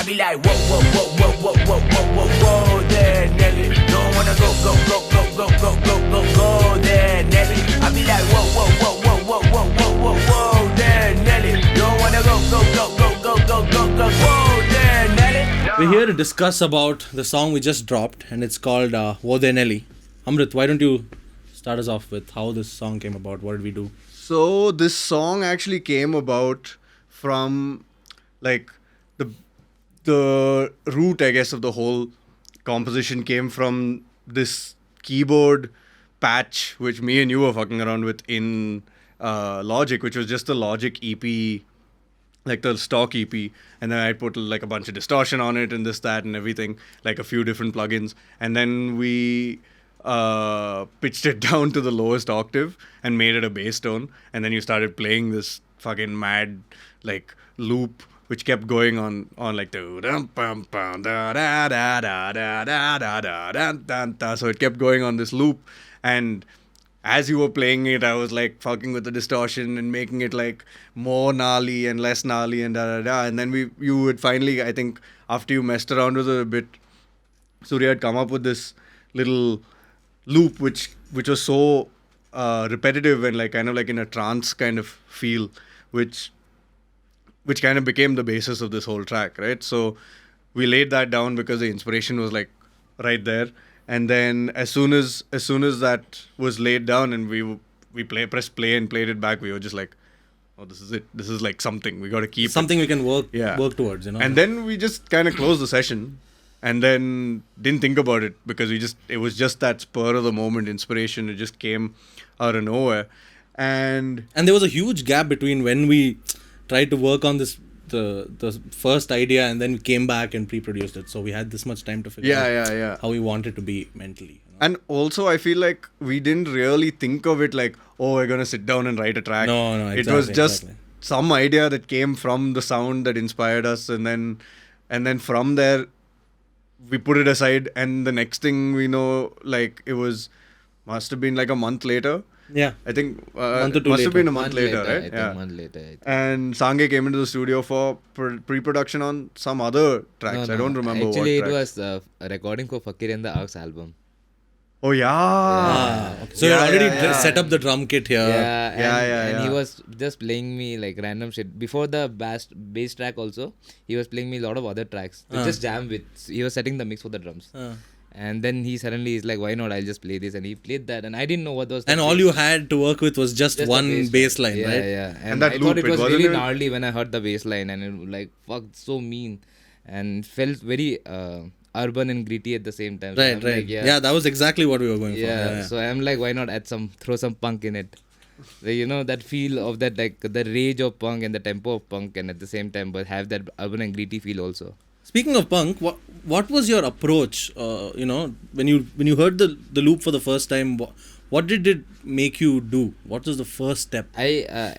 be like, whoa, whoa, whoa, whoa, whoa, whoa, whoa, whoa, whoa, there, Nelly. Don't wanna go, go, go, go, go, go, go, go, go, there, Nelly. I be like, whoa, whoa, whoa, whoa, whoa, whoa, whoa, whoa, whoa, there, Nelly. Don't wanna go, go, go, go, go, go, go, go, whoa, there, Nelly. We're here to discuss about the song we just dropped, and it's called There Nelly. Amrit, why don't you start us off with how this song came about? What did we do? So this song actually came about from like the root, I guess, of the whole composition came from this keyboard patch which me and you were fucking around with in Logic, which was just the Logic EP, like the stock EP, and then I put like a bunch of distortion on it and this, that, and everything, like a few different plugins, and then we pitched it down to the lowest octave and made it a bass tone, and then you started playing this fucking mad like loop which kept going on like the so it kept going on this loop, and as you were playing it, I was like fucking with the distortion and making it like more gnarly and less gnarly and and then you would finally, I think after you messed around with it a bit, Soorya had come up with this little loop which was so repetitive and like kind of like in a trance kind of feel, which kind of became the basis of this whole track, right? So we laid that down because the inspiration was like right there, and then as soon as that was laid down and we pressed play and played it back, we were just like, oh, this is it. This is like something we got to keep. Something it. we can work towards, you know. And then we just kind of closed the session. And then didn't think about it because it was just that spur of the moment inspiration. It just came out of nowhere. And there was a huge gap between when we tried to work on this, the first idea, and then we came back and pre-produced it. So we had this much time to figure out how we want it to be mentally. You know? And also I feel like we didn't really think of it like, oh, we're going to sit down and write a track. No, exactly. It was just some idea that came from the sound that inspired us. And then from there, we put it aside, and the next thing we know, like must have been like a month later. Yeah, I think month or two must later. have been a month later, right? I think a month later. I think. And Sange came into the studio for pre-production on some other tracks. No, I don't remember actually, what tracks. it was a recording for Fakir and the Aux album. Oh yeah. Okay. So you already set up the drum kit here. And he was just playing me like random shit. Before the bass track also, he was playing me a lot of other tracks to just jam with. He was setting the mix for the drums. And then he suddenly is like, why not? I'll just play this. And he played that. And I didn't know what was and all you had to work with was just one bass line, right? Yeah. And that I loop, thought it was wasn't really it? gnarly when I heard the bass line. And it was like, fuck, so mean. And felt very urban and gritty at the same time. So Right. like, That was exactly what we were going for. Yeah, so I'm like, why not throw some punk in it? You know, that feel of that, like the rage of punk and the tempo of punk, and at the same time, but have that urban and gritty feel also. Speaking of punk, what was your approach? When you heard the loop for the first time, what did it make you do? What was the first step? I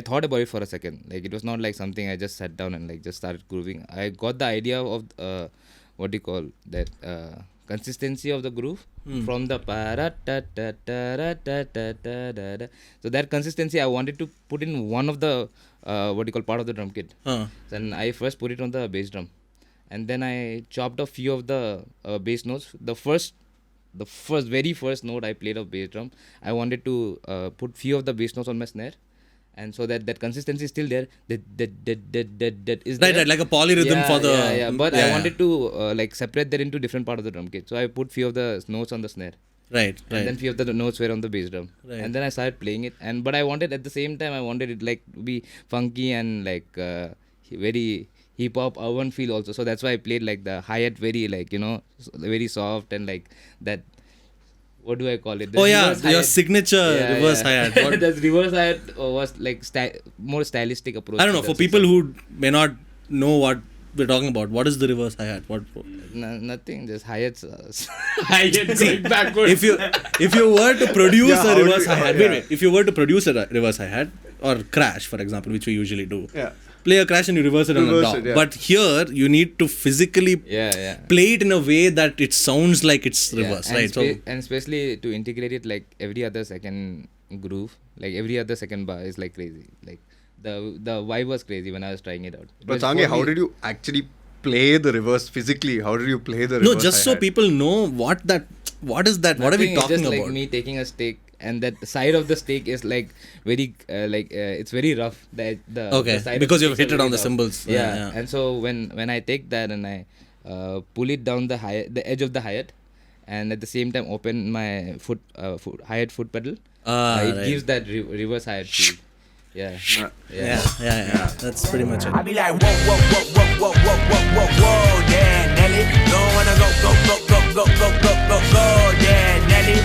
thought about it for a second. Like, it was not like something I just sat down and like just started grooving. I got the idea of what do you call that consistency of the groove from the so that consistency I wanted to put in one of the part of the drum kit. Then I first put it on the bass drum, and then I chopped a few of the bass notes. The very first note I played of bass drum, I wanted to put few of the bass notes on my snare. And so that consistency is still there. That is there. Right, like a polyrhythm for the... But I wanted to like separate that into different part of the drum kit. So I put few of the notes on the snare. Right. And then few of the notes were on the bass drum. Right. And then I started playing it. But I wanted at the same time, I wanted it like to be funky and like very hip hop urban feel also. So that's why I played like the hi-hat very like, very soft and like that. What do I call it? Your signature reverse hi-hat. The reverse hi-hat was like more stylistic approach. I don't know, for people who may not know what we're talking about, what is the reverse hi-hat? Nothing, just hi-hats. Hi-hat going backward. If you were to produce a reverse hi-hat, if you were to produce a reverse hi-hat or crash, for example, which we usually do, play a crash and you reverse it on the top. But here, you need to physically play it in a way that it sounds like it's reverse, right? And especially to integrate it like every other second groove, like every other second bar is like crazy. Like the vibe was crazy when I was trying it out. But Sange, how did you actually play the reverse physically? How did you play the No, reverse just so hi-hat? people know what is that? What are we Nothing, it's talking just about? like me taking a steak, and that side of the steak is like very it's very rough. The side because of you've the hit steaks it are on the very rough. cymbals. Yeah. And so when I take that and I pull it down the edge of the hi-hat, and at the same time open my hi-hat foot pedal, it gives that reverse hi-hat feel. Yeah. Yeah. That's pretty much it. I be like, whoa, whoa, whoa, whoa, whoa, whoa, whoa, whoa, whoa, yeah, Nelly. Don't wanna go, yeah, Nelly.